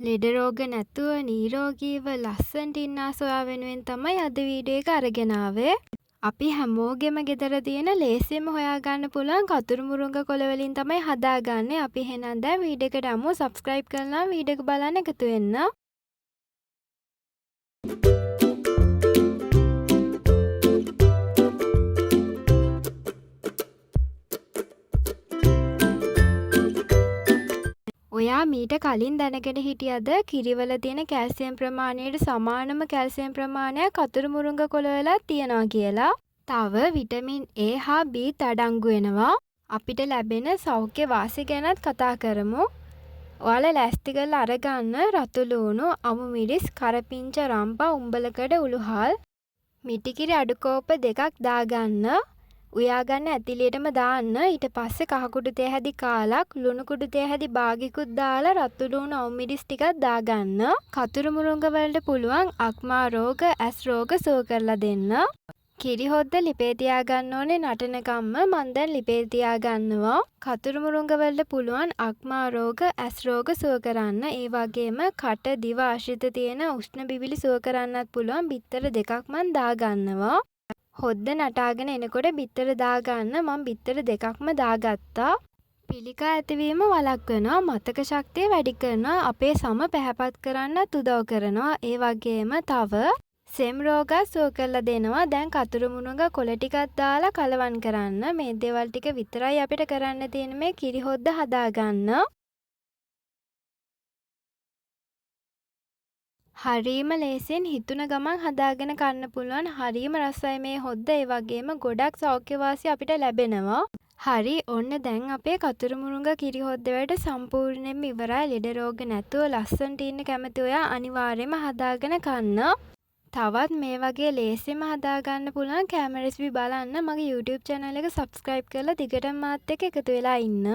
ලෙඩ රෝග නැතුව නිරෝගීව ලස්සනට ඉන්න සොයා වෙනුවෙන් තමයි අද වීඩියෝ එක අරගෙන ආවේ. අපි හැමෝගෙම ගෙදර තියෙන ලේසියෙන්ම හොයාගන්න පුළුවන් කතුරු මුරුංග කොළ වලින් තමයි හදාගන්නේ. අපි එහෙනම් දැන් වීඩියෝ එකට යමු. subscribe කරලා වීඩියෝ එක බලන්න එකතු වෙන්න. ඔයා මීට කලින් දැනගෙන හිටියද කිරිවල තියෙන කැල්සියම් ප්‍රමාණයට සමානම කැල්සියම් ප්‍රමාණයක් කතුරු මුරුංග කොළවලත් තියෙනවා කියලා? තව විටමින් A හා B අඩංගු වෙනවා. අපිට ලැබෙන සෞඛ්‍ය වාසි ගැනත් කතා කරමු. ඔයාලා ලෑස්ති කරලා අරගන්න රතු ලුණු, අමු මිරිස්, කරපිංච, රම්පා, උඹලකඩ, උළුහල්, මිටිකිරි අඩු කෝප 2ක් දාගන්න. උයාගන්න ඇතිලියටම දාන්න. ඊට පස්සේ කහ කුඩු තේ හැදි කාලක්, ලුණු කුඩු තේ හැදි භාගිකුත් දාලා රතු ලුණු අමු මිරිස් ටිකක් දාගන්න. කතුරු මුරුංග වලට පුළුවන් අක්මා රෝග, ඇස් රෝග සුව කරලා දෙන්න. කිරි හොද්ද ලිපේ තියාගන්න ඕනේ නටනකම්ම. මං දැන් ලිපේ තියාගන්නවා. කතුරු මුරුංග වලට පුළුවන් අක්මා රෝග, ඇස් රෝග සුව කරන්න. ඒ වගේම කට, දිව ආශ්‍රිත තියෙන උෂ්ණ බිබිලි සුව කරන්නත් පුළුවන් බිත්තර 2ක් මං දාගන්නවා. හොද්ද නටාගෙන එනකොට බිත්තර දාගන්න. මම බිත්තර 2ක්ම දාගත්තා. පිළිකා ඇතිවීම වළක්වනවා, මතක ශක්තිය වැඩි කරනවා, අපේ සම පැහැපත් කරන්නත් උදව් කරනවා. ඒ වගේම තව සෙම් රෝගත් සුව කරලා දෙනවා. දැන් කතුරු මුරුංග කොළ ටිකක් දාලා කලවම් කරන්න. මේ දේවල් ටික විතරයි අපිට කරන්න තියෙන මේ කිරි හොද්ද හදාගන්න. හරීම ලේසියෙන් හිතුන ගමන් හදාගෙන කන්න පුළුවන්. හරීම රසයි මේ හොද්ද. ඒ වගේම ගොඩක් සෞඛ්‍ය වාසි අපිට ලැබෙනවා. හරි, ඔන්න දැන් අපේ කතුරු මුරුංග කිරි හොද්ද වලට සම්පූර්ණයෙන්ම ඉවරයි. ලෙඩ රෝග නැතුව ලස්සනට ඉන්න කැමති ඔයා අනිවාර්යයෙන්ම හදාගෙන කන්න. තවත් මේ වගේ ලේසියෙන්ම හදාගන්න පුළුවන් කෑම රෙසිපි බලන්න මගේ YouTube channel එක subscribe කරලා දිගටම මාත් එක්ක එකතු වෙලා ඉන්න.